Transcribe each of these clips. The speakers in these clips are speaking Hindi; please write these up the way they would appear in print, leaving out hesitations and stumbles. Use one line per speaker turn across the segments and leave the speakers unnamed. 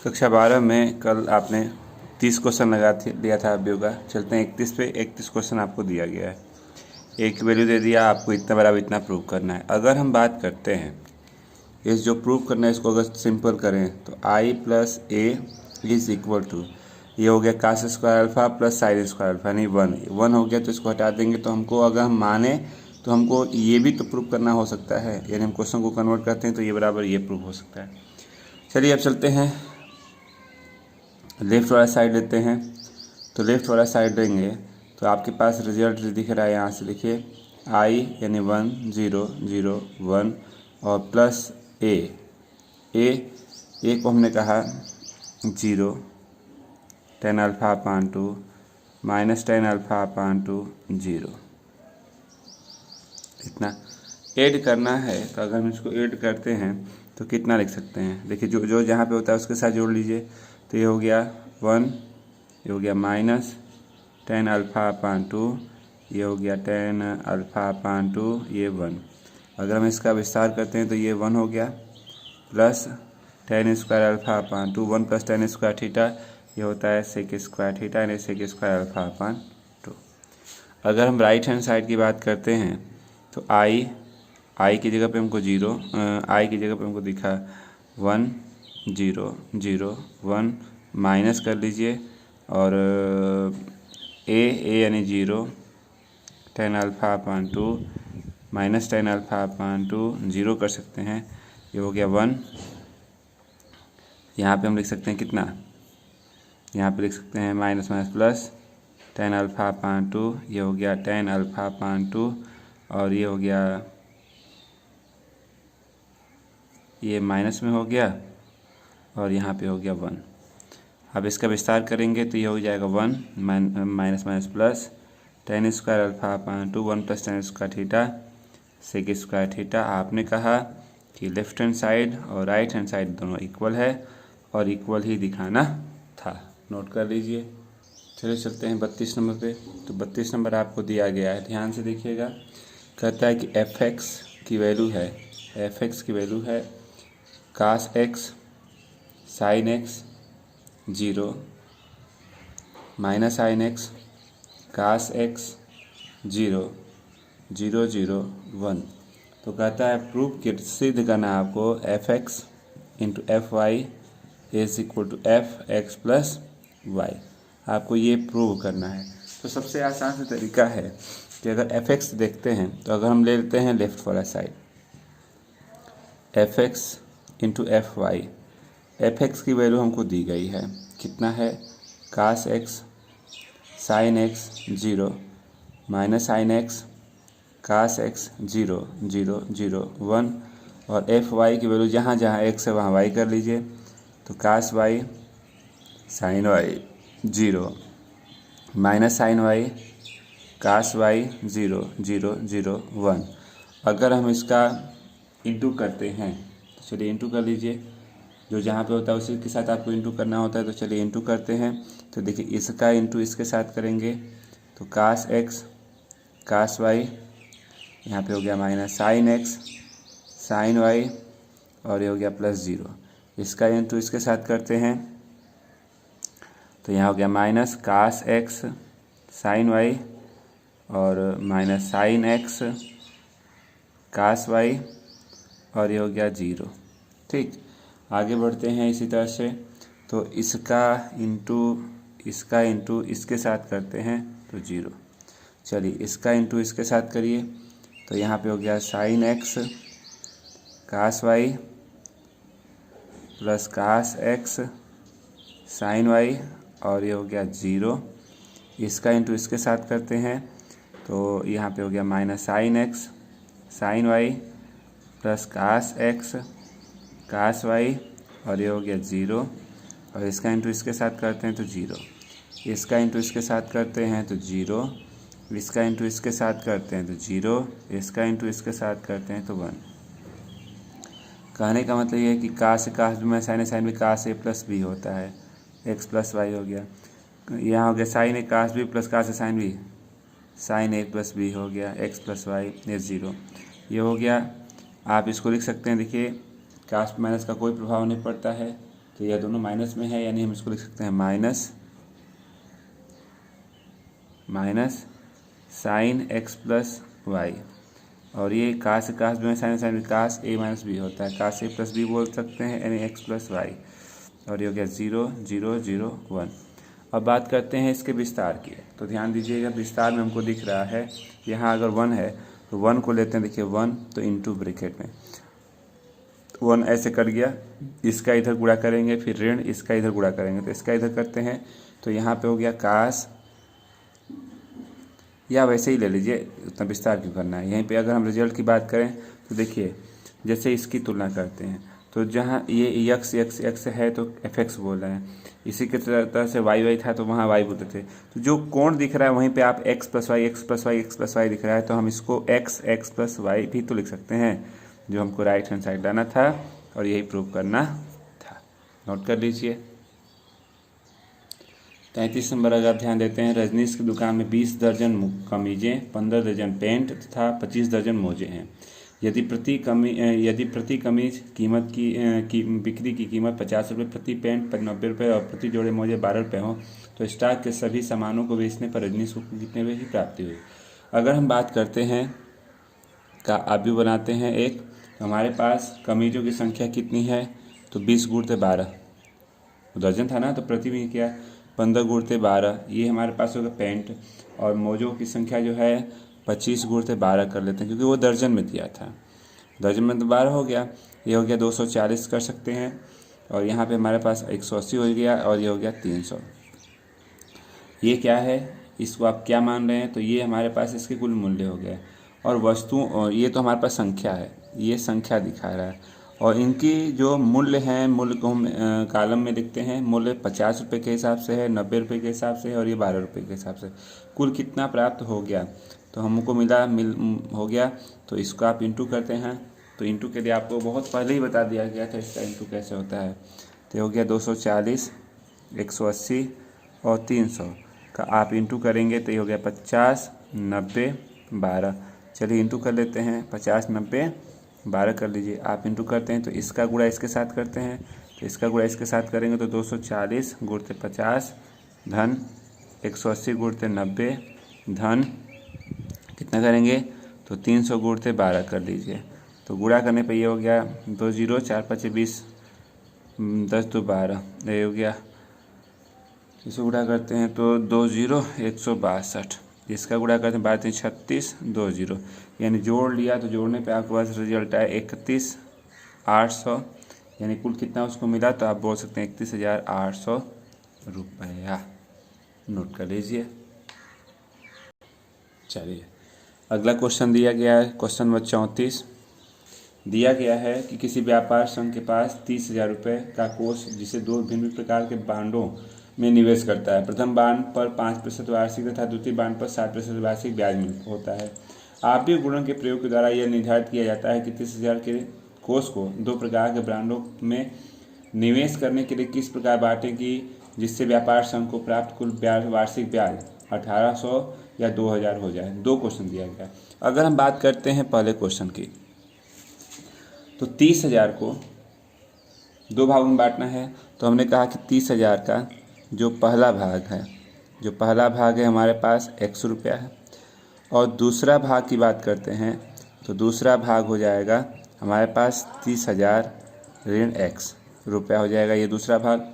कक्षा 12 में कल आपने 30 क्वेश्चन लिया था अवयव का। चलते हैं 31 पे। 31 क्वेश्चन आपको दिया गया है, एक वैल्यू दे दिया, आपको इतना बराबर इतना प्रूव करना है। अगर हम बात करते हैं इस जो प्रूव करना है, इसको अगर सिंपल करें तो i plus a is equal to, ये हो गया cos square alpha plus sine square alpha, यानी 1 हो गया। तो इसको हटा देंगे तो हमको, अगर हम माने तो हमको ये भी तो प्रूव करना हो सकता है, यानी हम क्वेश्चन को कन्वर्ट करते हैं तो ये बराबर ये प्रूव हो सकता है। चलिए अब चलते हैं लेफ्ट वाला साइड लेते हैं। तो लेफ्ट वाला साइड लेंगे तो आपके पास रिजल्ट दिख रहा है, यहाँ से देखिए i यानी 1 0 0 1 और प्लस ए को हमने कहा 0 tan alpha upon 2 minus tan alpha upon 2 0, इतना ऐड करना है। तो अगर हम इसको ऐड करते हैं तो कितना लिख सकते हैं, देखिए जो जहाँ पे होता है उसके साथ जोड़ लीजिए। तो ये हो गया 1, ये हो गया माइनस tan अल्फा अपान 2, ये हो गया tan अल्फा अपान 2, ये 1। अगर हम इसका विस्तार करते हैं तो ये 1 हो गया plus tan square alpha upon 2, 1 plus tan square theta, ये होता है सेक स्क्वायर थीटा, यानी सेक स्क्वायर अल्फा अपान 2। अगर हम राइट हैंड साइड की बात करते हैं तो आई की जगह पे हमको 0, आई की जगह पे हमको दिखा 1 0 0 1, माइनस कर लीजिए और ए यानी 0 tan alpha upon 2 minus tan alpha upon 2 0 कर सकते हैं, ये हो गया 1। यहाँ पे हम लिख सकते हैं कितना, यहाँ पे लिख सकते हैं minus minus plus tan alpha upon 2, ये हो गया tan अल्फा अपान 2 और ये हो गया, ये माइनस में हो गया और यहाँ पे हो गया 1। अब इसका विस्तार करेंगे तो ये हो जाएगा 1 minus minus plus tan square alpha upon 2 1 plus tan square theta sec square theta. आपने कहा कि लेफ्ट हैंड साइड और राइट हैंड साइड दोनों इक्वल है और इक्वल ही दिखाना था, नोट कर लीजिए। चलिए चलते हैं 32 नंबर पे। तो 32 नंबर आपको दिया गया है, ध्यान से देखिएगा। कहता है कि fx की वैल्यू है cos x sine x 0 minus sine x cos x 0 0 0 1। तो कहता है प्रूफ कि सिद्ध करना है आपको fx into f y is equal to f x plus y, आपको ये प्रूव करना है। तो सबसे आसान सा तरीका है कि अगर fx देखते हैं तो अगर हम ले लेते हैं लेफ्ट वाला side fx into f y, f x की वैल्यू हमको दी गई है, कितना है cos x sine x 0 minus sine x cos x 0 0 0 1 और एफ वाई की वैल्यू जहाँ जहाँ x है वहाँ y कर लीजिए। तो cos y sine y 0 minus sine y cos y 0 0 0 1। अगर हम इसका इंटू करते हैं तो चलिए इंटू कर लीजिए, जो जहाँ पे होता है उसी के साथ आपको इंटू करना होता है। तो चलिए इंटू करते हैं। तो देखिए इसका इंटू इसके साथ करेंगे तो कास x कास y, यहाँ पे हो गया minus sine x sine y और ये हो गया प्लस 0। इसका इंटू इसके साथ करते हैं तो यहाँ हो गया minus cos x sine y और minus sine x cos y और ये हो गया 0। ठीक, आगे बढ़ते हैं इसी तरह से। तो इसका इंटू इसके साथ करते हैं तो 0। चलिए इसका इंटू इसके साथ करिए तो यहाँ पे हो गया sine x cos y plus cos x sine y और ये हो गया 0। इसका इंटू इसके साथ करते हैं तो यहाँ पे हो गया minus sine x sine y plus cos x cos y और ये हो गया 0 और इसका इंटू इसके साथ करते हैं तो 0। इसका इंटू इसके साथ करते हैं तो 0, इसका इंटू इसके साथ करते हैं तो 0, इसका इंटू इसके साथ करते हैं तो 1। कहने का मतलब ये है कि कास में साइन भी कास ए प्लस बी होता है, एक्स प्लस वाई हो गया। यहाँ हो गया साइन ए कास बी प्लस कास ए साइन बी, साइन ए प्लस बी हो गया एक्स प्लस वाई ये 0, ये हो गया। आप इसको लिख सकते हैं, देखिए कास माइनस का कोई प्रभाव नहीं पड़ता है, तो यह दोनों माइनस में है, यानी हम इसको लिख सकते हैं minus sine x plus y. और ये कास जो है sine sine cos a minus b होता है, कास ए प्लस बी बोल सकते हैं, यानी एक्स प्लस वाई। और ये हो गया 0 0 0 1। अब बात करते हैं इसके विस्तार की। तो ध्यान दीजिएगा, विस्तार में हमको दिख रहा है यहाँ अगर 1 है तो 1 को लेते हैं, देखिए 1 तो इनटू ब्रैकेट में 1 ऐसे कर गया, इसका इधर गुणा करेंगे, फिर ऋण इसका इधर गुणा करेंगे, तो इसका इधर करते हैं, तो यहाँ पे हो गया कास, या वैसे ही ले लीजिए, उतना विस्तार क्यों करना है। यहीं पे अगर हम रिजल्ट की बात करें तो देखिए जैसे इसकी तुलना करते हैं, तो जहाँ ये x है तो fx बोल रहे हैं, इसी के तरह से y था तो वहाँ y बोलते थे। तो जो कोण दिख रहा है वहीं पे आप x प्लस वाई दिख रहा है, तो हम इसको x प्लस वाई भी तो लिख सकते हैं, जो हमको राइट हैंड साइड लाना था और यही प्रूव करना था। नोट कर लीजिए। 33 नंबर अगर आप ध्यान देते हैं, रजनीश की दुकान में 20 दर्जन कमीजें, 15 दर्जन पैंट तथा 25 दर्जन मोजे हैं। यदि प्रति कमीज कीमत की बिक्री की कीमत 50 रुपये, प्रति पैंट 90 रुपये और प्रति जोड़े मोजे 12 रुपये हो, तो स्टॉक के सभी सामानों को बेचने पर रजनीश को कितने रुपये की प्राप्ति हुई। अगर हम बात करते हैं का आव्यूह बनाते हैं एक, तो हमारे पास कमीजों की संख्या कितनी है, तो 20 गुणते 12 दर्जन था ना, तो प्रति में क्या 15 गुणते 12, ये हमारे पास होगा पैंट। और मोजों की संख्या जो है 25 गुणते 12 कर लेते हैं, क्योंकि वो दर्जन में दिया था, दर्जन में तो 12 हो गया, ये हो गया 240 कर सकते हैं। और यहाँ पे हमारे पास 180 हो गया, और ये हो गया 300। ये क्या है, इसको आप क्या मान रहे हैं, तो ये हमारे पास इसके कुल मूल्य हो गए। और वस्तु, ये तो हमारे पास संख्या है, ये संख्या दिखा रहा है, और इनकी जो मूल्य हैं, मूल्य को हम कॉलम में लिखते हैं। मूल्य 50 रुपये के हिसाब से है, 90 रुपये के हिसाब से है, और ये 12 रुपये के हिसाब से। कुल कितना प्राप्त हो गया, तो हमको हो गया, तो इसको आप इंटू करते हैं। तो इंटू के लिए आपको बहुत पहले ही बता दिया गया था इसका इंटू कैसे होता है। तो हो गया 240, 180 और 300 का आप इंटू करेंगे तो ये हो गया 50, 90, 12। चलिए इंटू कर लेते हैं, 50, 90, 12 कर लीजिए। आप इंटू करते हैं तो इसका गुणा इसके साथ करते हैं, तो इसका गुणा इसके साथ करेंगे तो 240 गुणते 50 धन 180 गुणते 90 धन कितना करेंगे, तो 300 गुणते 12 कर लीजिए। तो गुणा करने पे ये हो गया 2 0 4 5 20 10 2 12, ये हो गया। इसको गुणा करते हैं तो 2 0 162, इसका गुणा करते हैं 12 36 2 0, यानी जोड़ लिया तो जोड़ने पे आपके पास रिजल्ट आया 31,800, यानी कुल कितना उसको मिला, तो आप बोल सकते हैं 31,800 रुपया। नोट कर लीजिए। चलिए अगला क्वेश्चन दिया गया है, क्वेश्चन नंबर 34। दिया गया है कि किसी व्यापार संघ के पास 30,000 रुपये का कोष जिसे दो भिन्न प्रकार के बांडों में निवेश करता है। प्रथम बांड पर 5% वार्षिक तथा द्वितीय बांड पर 7% वार्षिक ब्याज होता है। आव्यूह गुणन के प्रयोग के द्वारा यह निर्धारित किया जाता है कि 30,000 के कोष को दो प्रकार के बांडों में निवेश करने के लिए किस प्रकार बांटें कि जिससे व्यापार संघ को प्राप्त कुल वार्षिक ब्याज 1800 या 2000 हो जाए। दो क्वेश्चन दिया गया। अगर हम बात करते हैं पहले क्वेश्चन की, तो 30,000 को दो भागों में बांटना है। तो हमने कहा कि 30,000 का जो पहला भाग है हमारे पास 100 रुपया है, और दूसरा भाग की बात करते हैं तो दूसरा भाग हो जाएगा हमारे पास 30,000 ऋण x रुपया हो जाएगा, ये दूसरा भाग।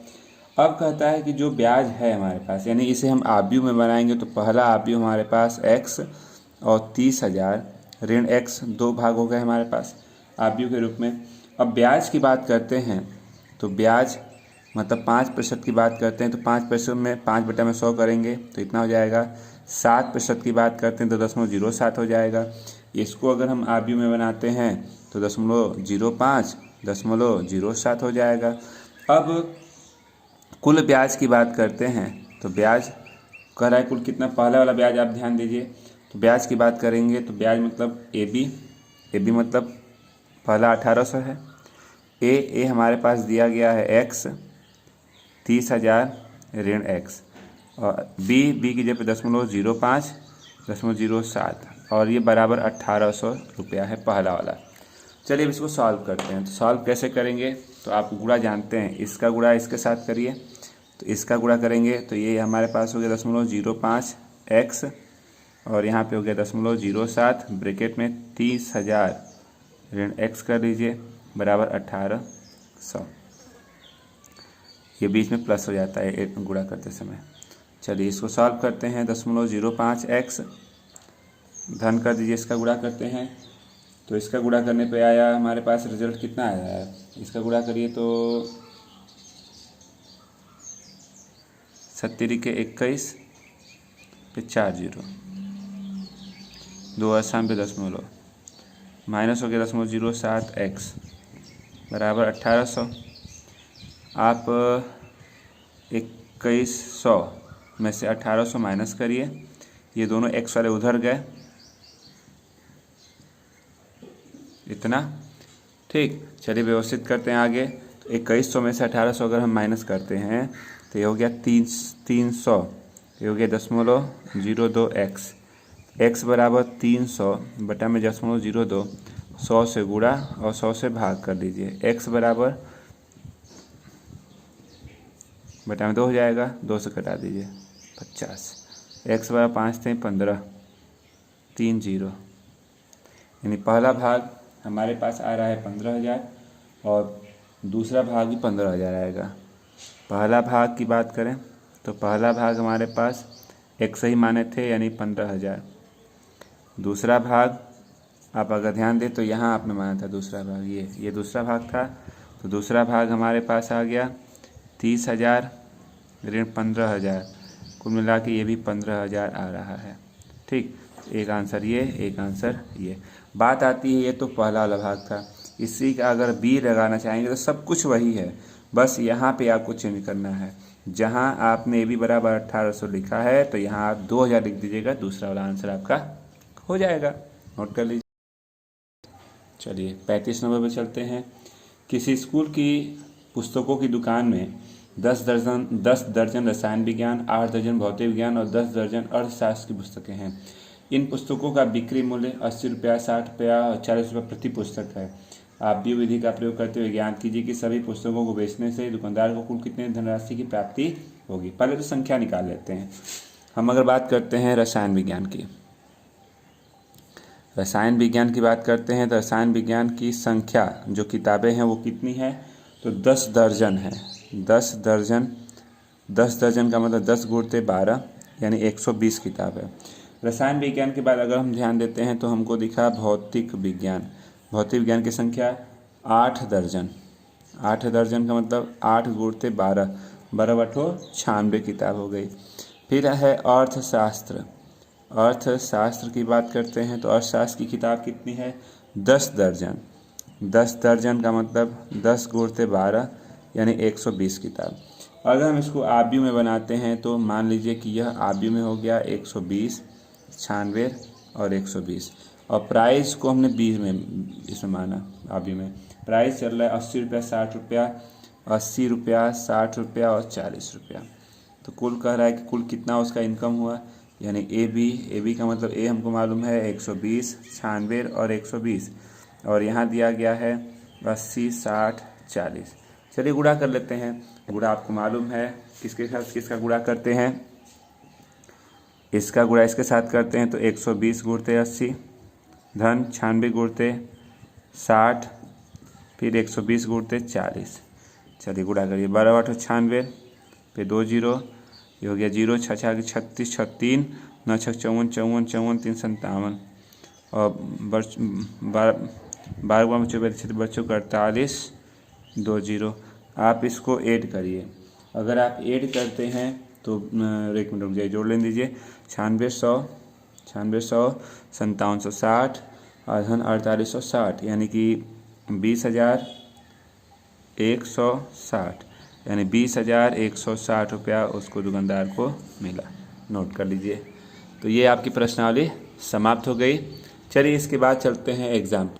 अब कहता है कि जो ब्याज है हमारे पास, यानी इसे हम आव्यूह में बनाएंगे तो पहला आव्यूह हमारे पास x और 30,000 ऋण x, दो भाग हो गए हमारे पास आव्यूह के रूप में। अब ब्याज की बात करते हैं तो ब्याज मतलब 5% की बात करते हैं तो 5% में 5/100 करेंगे तो इतना हो जाएगा। 7% की बात करते हैं तो 0.07 हो जाएगा। इसको अगर हम आव्यूह में बनाते हैं तो 0.05, 0.07 हो जाएगा। अब कुल ब्याज की बात करते हैं तो ब्याज कह रहा है कुल कितना, पहला वाला ब्याज आप ध्यान दीजिए। तो ब्याज की बात करेंगे तो ब्याज मतलब ए बी मतलब पहला 1800 है। ए हमारे पास दिया गया है x 30,000 ऋण x, और बी की जगह 0.05, 0.07, और ये बराबर 1800 रुपया है पहला वाला। चलिए अब इसको सॉल्व करते हैं। तो सॉल्व कैसे करेंगे, तो आप गुणा जानते हैं, इसका गुणा इसके साथ करिए, तो इसका गुणा करेंगे तो ये हमारे पास हो गया 0.05 x और यहाँ पे हो गया 0.07 ब्रैकेट में 30,000 ऋण x कर लीजिए बराबर 1800। ये बीच में प्लस हो जाता है गुणा करते समय। चलिए इसको सॉल्व करते हैं। 0.05 x धन कर दीजिए, इसका गुणा करते हैं तो इसका गुणा करने पे आया हमारे पास रिजल्ट कितना आया है, इसका गुणा करिए तो 70 के 21 पे 4 0 2 आसान पे 10 माइनस हो गया 0.07 x बराबर 1800। आप 2100 में से 1800 माइनस करिए, ये दोनों x वाले उधर गए, इतना ठीक। चलिए व्यवस्थित करते हैं आगे। तो 2100 में से 1800 अगर हम माइनस करते हैं तो ये हो गया 300, ये हो गया 0.02 x। x बराबर 300 बटा में 0.02 100 से गुणा और 100 से भाग कर लीजिए। x बराबर बटा में 2 हो जाएगा, 2 से कटा दीजिए 50। x बराबर 5 थे 15 3 0, यानी पहला भाग हमारे पास आ रहा है 15,000 और दूसरा भाग भी 15,000 आएगा। पहला भाग की बात करें तो पहला भाग हमारे पास x ही माने थे यानी 15,000। दूसरा भाग आप अगर ध्यान दें तो यहाँ आपने माना था दूसरा भाग, ये दूसरा भाग था, तो दूसरा भाग हमारे पास आ गया 30,000 ऋण 15,000, कुल मिला के ये भी 15,000 आ रहा है। ठीक, एक आंसर ये, एक आंसर ये। बात आती है ये तो पहला वाला भाग था, इसी का अगर बी लगाना चाहेंगे तो सब कुछ वही है, बस यहाँ पे आपको चेंज करना है। जहाँ आपने ए बी बराबर 1800 लिखा है तो यहाँ आप 2000 लिख दीजिएगा, दूसरा वाला आंसर आपका हो जाएगा। नोट कर लीजिए। चलिए 35 नंबर पे चलते हैं। किसी स्कूल की पुस्तकों की दुकान में 10 दर्जन रसायन विज्ञान, 8 दर्जन भौतिक विज्ञान और 10 दर्जन अर्थशास्त्र की पुस्तकें हैं। इन पुस्तकों का बिक्री मूल्य 80 रुपया, 60 रुपया और 40 रुपये प्रति पुस्तक है। आप भी विधि का प्रयोग करते हुए ज्ञात कीजिए कि सभी पुस्तकों को बेचने से दुकानदार को कुल कितने धनराशि की प्राप्ति होगी। पहले तो संख्या निकाल लेते हैं। हम अगर बात करते हैं रसायन विज्ञान की, रसायन विज्ञान की बात करते हैं तो रसायन विज्ञान की संख्या जो किताबें हैं वो कितनी है, तो 10 दर्जन है। 10 दर्जन का मतलब 10 गुणित 12 यानी 120 किताब है। रसायन विज्ञान के बाद अगर हम ध्यान देते हैं तो हमको दिखा भौतिक विज्ञान। भौतिक विज्ञान की संख्या 8 दर्जन। 8 दर्जन का मतलब 8 गुणित 12 96 किताब हो गई। फिर है अर्थशास्त्र। अर्थशास्त्र की बात करते हैं तो अर्थशास्त्र की किताब कितनी है, 10 दर्जन। 10 दर्जन का मतलब 10 गुणित 12 यानी 120 किताब। अगर हम इसको आव्यू में बनाते हैं तो मान लीजिए कि यह आव्यू में हो गया 120, 96 और 120, और प्राइस को हमने 20 में इसमें माना। आव्यू में प्राइस चल रहा है 80 रुपया, 60 रुपया, 80 रुपया, 60 रुपया और 40 रुपया। तो कुल कह रहा है कि कुल कितना उसका इनकम हुआ, यानी ए बी का मतलब ए हमको मालूम है 120, 96 और 120, और यहाँ दिया गया है 80, 60, 40। चलिए गुणा कर लेते हैं। गुणा आपको मालूम है किसके साथ किसका गुणा करते हैं, इसका गुणा इसके साथ करते हैं तो 120 गुणित 80 धन 96 गुणित 60 फिर 120 गुणित 40। चलिए गुणा करिए, 12 8 96 फिर 2 0, ये हो गया 0, 6 6 36 36 9 6 54 54 54 3 57 और 12 बच्चों का 48 2 0। आप इसको ऐड करिए। अगर आप ऐड करते हैं तो एक मिनट रुक जाइए, जोड़ लें दीजिए। 9600 5760 और धन 4860 यानी कि 20,160 यानी 20,160 रुपया उसको दुकानदार को मिला। नोट कर लीजिए। तो ये आपकी प्रश्नावली समाप्त हो गई। चलिए इसके बाद चलते हैं एग्जाम्पल।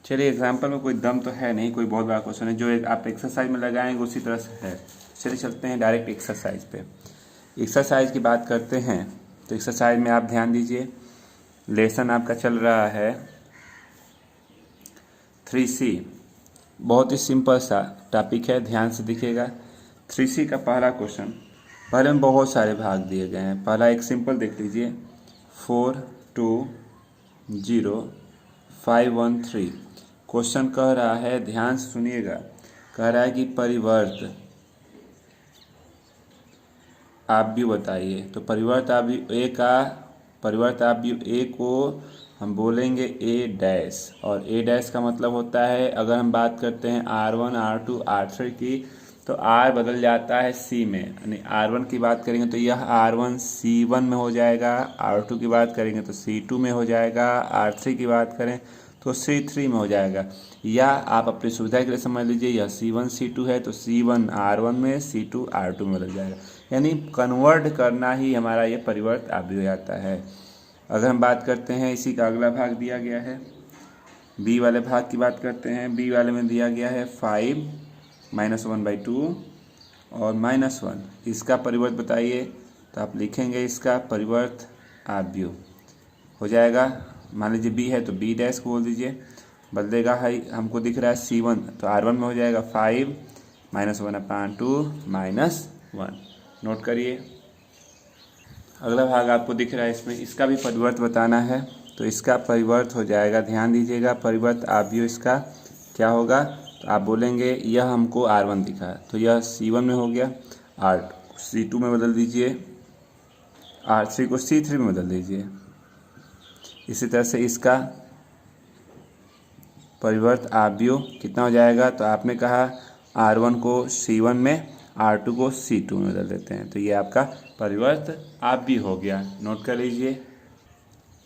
चलिए एग्जाम्पल में कोई दम तो है नहीं, कोई बहुत बड़ा क्वेश्चन है, जो आप एक्सरसाइज में लगाएंगे उसी तरह से है। चलिए चलते हैं डायरेक्ट एक्सरसाइज पे। एक्सरसाइज की बात करते हैं तो एक्सरसाइज में आप ध्यान दीजिए, लेसन आपका चल रहा है 3C बहुत ही सिंपल सा टॉपिक है, ध्यान से देखिएगा। 3C का पहला क्वेश्चन, पहले में बहुत सारे भाग दिए गए हैं। पहला एक सिंपल देख लीजिए, 420,513। क्वेश्चन कह रहा है, ध्यान से सुनिएगा, कह रहा है कि परिवर्त आप भी बताइए। तो परिवर्त आप भी ए को हम बोलेंगे ए डैश, और ए डैश का मतलब होता है, अगर हम बात करते हैं R1 R2 R3 की, तो R बदल जाता है C में, यानी R1 की बात करेंगे तो यह R1 C1 में हो जाएगा, R2 की बात करेंगे तो C2 में हो जाएगा, R3 की बात करें तो C3 में हो जाएगा। या आप अपनी सुविधा के लिए समझ लीजिए, यह C1 C2 है तो C1 R1 में, C2 R2 में बदल जाएगा। यानी कन्वर्ट करना ही हमारा ये परिवर्त आप भी हो जाता है। अगर हम बात करते हैं, इसी का अगला भाग दिया गया है, बी वाले भाग की बात करते हैं। बी वाले में दिया गया है 5 -1/2 और -1, इसका परिवर्त बताइए। तो आप लिखेंगे इसका परिवर्त आव्यूह हो जाएगा। मान लीजिए बी है तो बी डैश बोल दीजिए, बदलेगा है, हमको दिख रहा है C1 तो R1 में हो जाएगा 5 -1/2 -1। नोट करिए। अगला भाग आपको दिख रहा है, इसमें इसका भी परिवर्त बताना है। तो इसका परिवर्त हो जाएगा, ध्यान दीजिएगा, परिवर्त आव्यूह इसका क्या होगा। तो आप बोलेंगे यह हमको R1 दिखा, तो यह C1 में हो गया, R2 को C2 में बदल दीजिए, R3 को C3 में बदल दीजिए। इसी तरह से इसका परिवर्त आव्यूह कितना हो जाएगा। तो आपने कहा R1 को C1 में, R2 को C2 में बदल देते हैं, तो ये आपका परिवर्त आव्यूह हो गया। नोट कर लीजिए।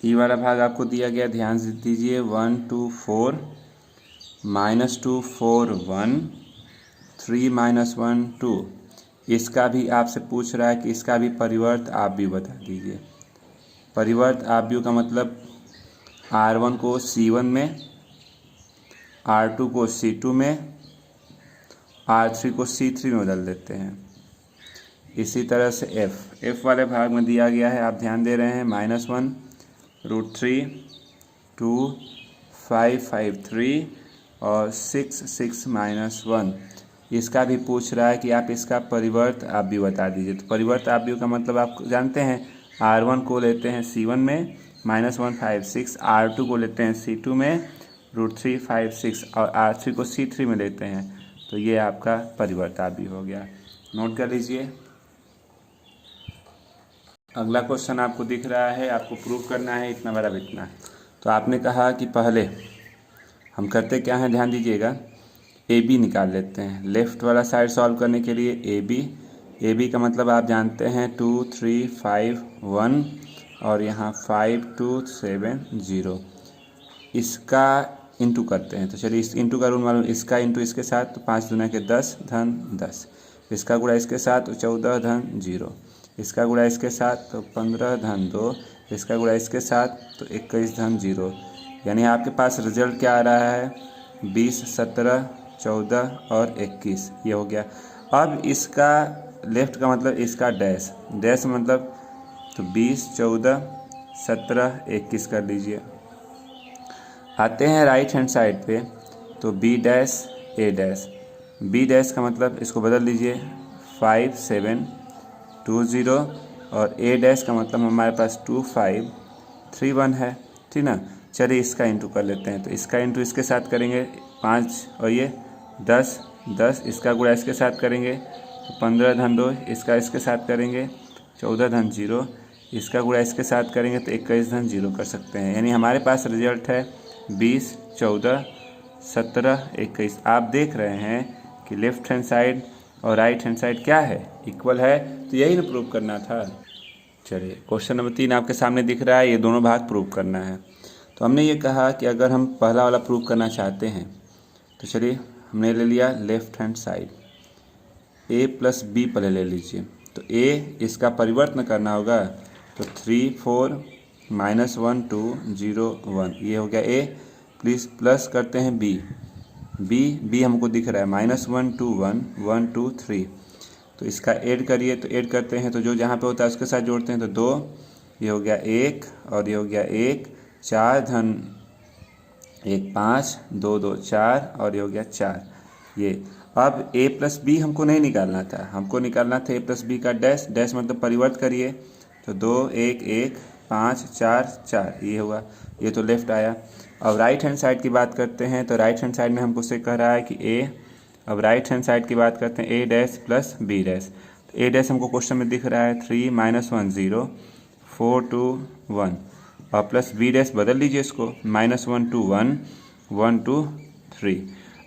ई वाला भाग आपको दिया गया, ध्यान से दीजिए, 1 2 4 -2 4 1 3 -1 2। इसका भी आपसे पूछ रहा है कि इसका भी परिवर्त आव्यूह बता दीजिए। परिवर्त आव्यूह का मतलब R1 को C1 में, R2 को C2 में, R3 को C3 में बदल देते हैं। इसी तरह से F वाले भाग में दिया गया है, आप ध्यान दे रहे हैं, -1 √3 2 5 5 3 और 6 6 -1। इसका भी पूछ रहा है कि आप इसका परिवर्त आव्यूह बता दीजिए। तो परिवर्त आव्यूह का मतलब आप जानते हैं, R1 को लेते हैं C1 में -1 5 6, R2 को लेते हैं C2 में √3 5 6 और R3 को C3 में लेते हैं, तो ये आपका परिवर्त आव्यूह हो गया। नोट कर लीजिए। अगला क्वेश्चन आपको दिख रहा है, आपको प्रूव करना है इतना बड़ा इतना। तो आपने कहा कि पहले हम करते क्या हैं, ध्यान दीजिएगा, ए बी निकाल लेते हैं। लेफ्ट वाला साइड सॉल्व करने के लिए ए बी का मतलब आप जानते हैं 2 3 5 1 और यहाँ 5 2 7 0। इसका इंटू करते हैं, तो चलिए इस इंटू का रूल मालूम, इसका इंटू इसके साथ तो 5 दूना के 10 धन 10, इसका गुणा इसके साथ तो 14 धन 0, इसका गुणा इसके साथ तो 15 धन 2, इसका गुणा इसके साथ तो 21 धन 0। यानी आपके पास रिजल्ट क्या आ रहा है, 20 17 14 और 21, ये हो गया। अब इसका लेफ्ट का मतलब इसका डैश मतलब तो 20 14 17 21 कर लीजिए। आते हैं राइट हैंड साइड पे, तो बी डैश ए डैश, बी डैश का मतलब इसको बदल लीजिए 5 7 2 0 और ए डैश का मतलब हमारे पास 2 5 3 1 है, ठीक ना। चलिए इसका इंटू कर लेते हैं, तो इसका इंटू इसके साथ करेंगे 5 और ये 10 10, इसका गुणा इसके साथ करेंगे तो 15 धन 2, इसका इसके साथ करेंगे 14 धन 0, इसका गुणा इसके साथ करेंगे तो 21 धन 0 कर सकते हैं। यानी हमारे पास रिजल्ट है 20 14 17 21। आप देख रहे हैं कि लेफ्ट हैंड साइड और राइट हैंड साइड क्या है, इक्वल है, तो यही ना प्रूव करना था। चलिए क्वेश्चन नंबर 3 आपके सामने दिख रहा है, ये दोनों भाग प्रूव करना है। तो हमने ये कहा कि अगर हम पहला वाला प्रूव करना चाहते हैं, तो चलिए हमने ले लिया left hand side, a + b पहले ले लीजिए। तो a इसका परिवर्तन करना होगा, तो 3 4 -1 2 0 1, ये हो गया a। प्लस करते हैं b हमको दिख रहा है -1 2 1 1 2 3, तो इसका ऐड करिए। तो ऐड करते हैं तो जो जहाँ पे होता है उसके साथ जोड़ते हैं, तो 2, ये हो गया 1 और ये हो गया 1, 4 धन एक 5, 2 2 4 और ये हो गया 4। ये अब a प्लस बी हमको नहीं निकालना था, हमको निकालना था a प्लस बी का डैश। डैश मतलब परिवर्त करिए तो 2 1 1 5 4 4 ये हुआ, ये तो लेफ्ट आया। अब राइट हैंड साइड की बात करते हैं तो राइट हैंड साइड में हमको से कह रहा है कि a। अब राइट हैंड साइड की बात करते हैं a dash plus b dash. तो a डैश हमको क्वेश्चन में दिख रहा है 3 -1 0 4 2 1 और प्लस b डैश बदल लीजिए इसको -1 2 1 1 2 3।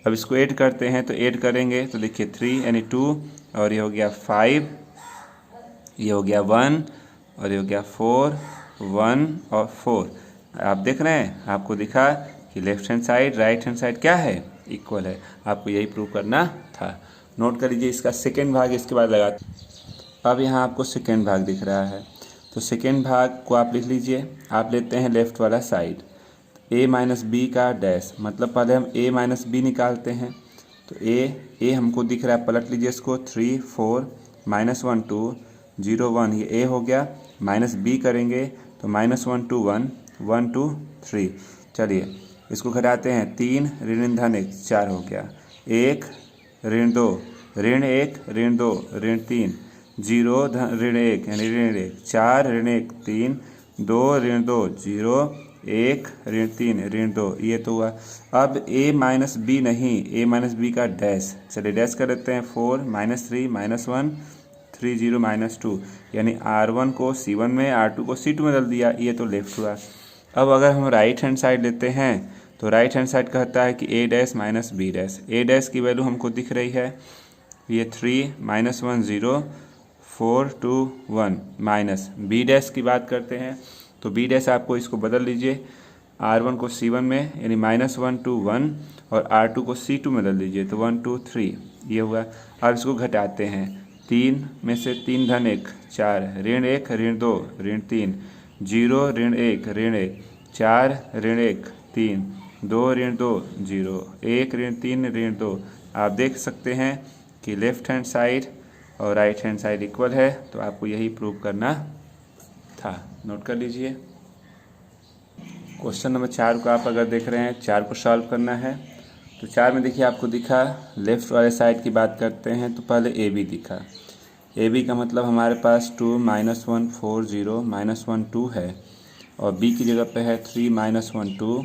अब इसको ऐड करते हैं तो ऐड करेंगे तो देखिए 3 यानी 2 और ये हो गया 5, ये हो गया 1 और ये हो गया 4 1 और 4। आप देख रहे हैं, आपको दिखा कि left hand side right hand side क्या है, इक्वल है। आपको यही प्रूव करना था। नोट कर लीजिए इसका सेकेंड भाग इसके बाद लगा। अब यहाँ आपको सेकेंड भाग दिख रहा है तो सेकेंड भाग को आप लिख लीजिए। आप लेते हैं लेफ्ट वाला साइड, a माइनस बी का डैश, मतलब पहले हम a माइनस बी निकालते हैं। तो a हमको दिख रहा है, पलट लीजिए इसको 3 4 -1 2 0 1 ये a हो गया। माइनस b करेंगे तो -1 2 1 1 2 3। चलिए इसको घटाते हैं, 3 ऋण धन 1 4 हो गया, 1 ऋण 2 ऋण 1 ऋण 2 ऋण 3 0 धन ऋण 1 यानी ऋण 1 4 ऋण 1 3 2 ऋण 2 0 1 ऋण 3 ऋण 2 ये तो हुआ। अब a माइनस बी नहीं, a माइनस बी का डैश, चलिए डैश कर देते हैं 4 -3 -1 3 0 -2 यानी r1 को c1 में r2 को c2 में बदल दिया, ये तो लेफ्ट हुआ। अब अगर हम राइट हैंड साइड लेते हैं तो राइट हैंड साइड कहता है कि a dash minus b dash. a dash की वैल्यू हमको दिख रही है ये 3 -1 0 4 2 1 माइनस बी डैश की बात करते हैं तो बी डैश आपको इसको बदल लीजिए, r1 को c1 में यानी -1 2 1 और r2 को c2 में बदल लीजिए तो 1 2 3 ये हुआ। अब इसको घटाते हैं, 3 में से 3 धन 1 4 ऋण 1 ऋण 2 ऋण 3 0 ऋण 1 ऋण 1 4 ऋण 1 3 2 ऋण 2 0 1 ऋण 3 ऋण 2। आप देख सकते हैं कि लेफ्ट हैंड साइड और राइट हैंड साइड इक्वल है, तो आपको यही प्रूव करना था। नोट कर लीजिए। क्वेश्चन नंबर 4 को आप अगर देख रहे हैं, 4 को सॉल्व करना है तो 4 में देखिए आपको दिखा लेफ्ट वाले साइड की बात करते हैं तो पहले ए बी दिखा। ए बी का मतलब हमारे पास 2 -1 4 0 -1 2 है और बी की जगह पे है 3 -1 2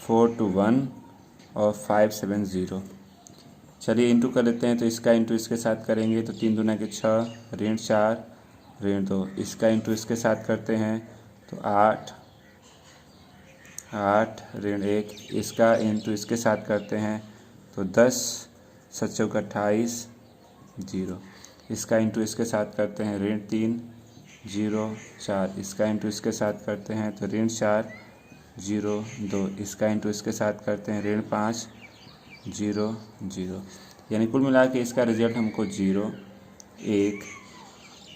4 2 1 और 5 7 0। चलिए इंटू कर लेते हैं तो इसका इंटू इसके साथ करेंगे तो 3 दूना के 6 ऋण 4 ऋण 2। इसका इंटू इसके साथ करते हैं तो 8 8 ऋण 1। इसका इंटू इसके साथ करते हैं तो 10 7 चौक 28 0। इसका इंटू इसके साथ करते हैं ऋण 3 0 4। इसका इंटू इसके साथ करते हैं तो ऋण 4 0 2। इसका इंटू इसके साथ करते हैं ऋण 5 0 0। यानी कुल मिला के इसका रिजल्ट हमको 0 1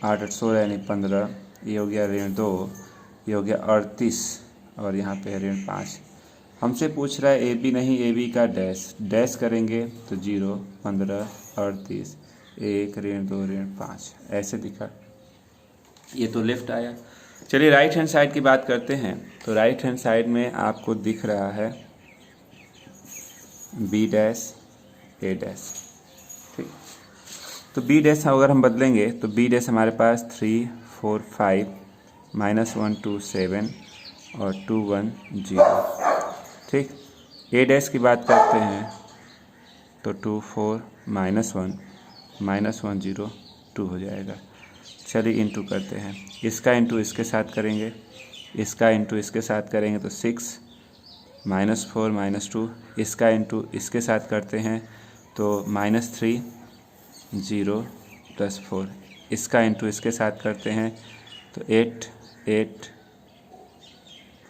8 8 16 यानी 15। ये हो गया ऋण 2, ये हो गया 38 और यहाँ पे है ऋण 5। हमसे पूछ रहा है ए बी नहीं, ए बी का डैश, डैश करेंगे तो 0 15 38 1 ऋण 2 ऋण 5 ऐसे दिखा, ये तो लेफ्ट आया। चलिए राइट हैंड साइड की बात करते हैं तो राइट हैंड साइड में आपको दिख रहा है बी डैश ए डैश, ठीक। तो बी डैश अगर हम बदलेंगे तो बी डैश हमारे पास 3 4 5 -1 2 7 और 2 1 0, ठीक। ए डैश की बात करते हैं तो 2 4 -1 -1 0 2 हो जाएगा। चलिए इंटू करते हैं, इसका इंटू इसके साथ करेंगे, इसका इंटू इसके साथ करेंगे तो 6 -4 -2। इसका इंटू इसके साथ करते हैं तो -3 0 +4। इसका इंटू इसके साथ करते हैं तो 8 8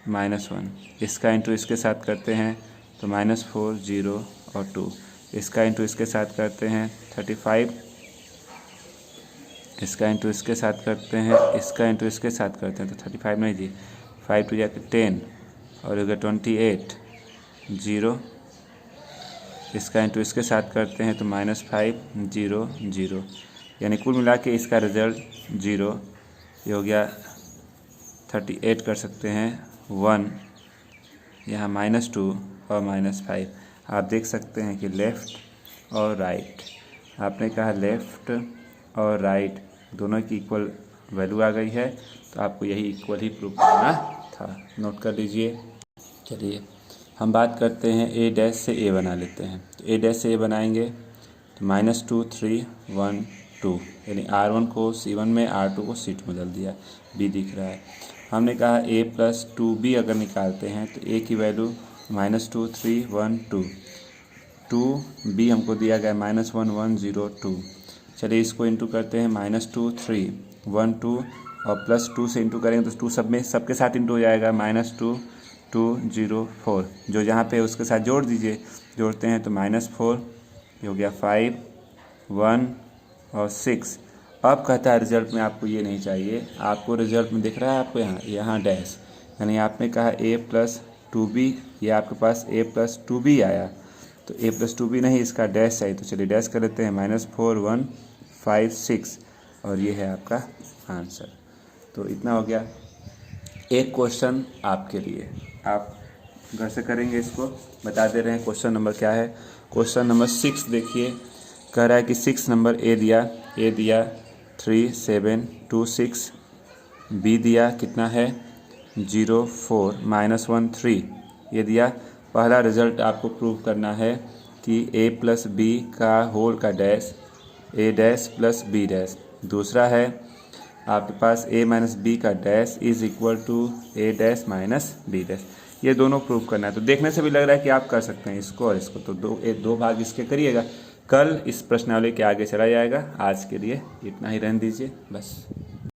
-1। इसका इंटू इसके साथ करते हैं तो -4 0 और 2। इसका इंटू इसके साथ करते हैं 35। इसका इंटू इसके साथ करते हैं, इसका इंटू इसके साथ करते हैं तो 35 नहीं जी, 5 2 जाके 10 और हो गया 28 0। इसका इंटू इसके साथ करते हैं तो -5 0 0। यानी कुल मिला के इसका रिजल्ट 0, ये हो गया 38 कर सकते हैं 1 यहाँ -2 और -5। आप देख सकते हैं कि लेफ़्ट और राइट, आपने कहा लेफ़्ट और राइट दोनों की इक्वल वैल्यू आ गई है, तो आपको यही इक्वल ही प्रूव करना था। नोट कर लीजिए। चलिए हम बात करते हैं ए डैश से ए बना लेते हैं। तो ए डैश से ए बनाएंगे तो -2 3 1 2, यानी R1 को C1 में, R2 को C2 में बदल दिया, B दिख रहा है। हमने कहा a + 2b अगर निकालते हैं तो a की वैल्यू -2 3 1 2, 2b हमको दिया गया -1 1 0 2। चलिए इसको इंटू करते हैं, -2 3 1 2 और +2 से इंटू करेंगे तो 2 सबके साथ इंटू हो जाएगा, -2 2 0 4, जो जहाँ पे उसके साथ जोड़ दीजिए। जोड़ते हैं तो -4 ये हो गया 5 1 और 6। अब कहता है रिजल्ट में आपको ये नहीं चाहिए, आपको रिजल्ट में दिख रहा है आपको यहाँ डैश, यानी आपने कहा a + 2b, ये आपके पास a + 2b आया, तो a + 2b नहीं, इसका डैश चाहिए। तो चलिए डैश कर लेते हैं, -4 1 5 6, और ये है आपका आंसर। तो इतना हो गया। एक क्वेश्चन आपके लिए, आप घर से करेंगे, इसको बता दे रहे हैं क्वेश्चन नंबर क्या है। क्वेश्चन नंबर 6 देखिए, कह रहा है कि 6 नंबर ए दिया 3 7 2 6, बी दिया कितना है 0 4 -1 3, ये दिया। पहला रिजल्ट आपको प्रूव करना है कि a + b का होल का dash a dash + b dash. दूसरा है आपके पास a - b का dash is equal to a dash - b dash. ये दोनों प्रूव करना है। तो देखने से भी लग रहा है कि आप कर सकते हैं इसको और इसको, तो दो भाग इसके करिएगा, कल इस प्रश्नावली के आगे चला जाएगा। आज के लिए इतना ही रहने दीजिए बस।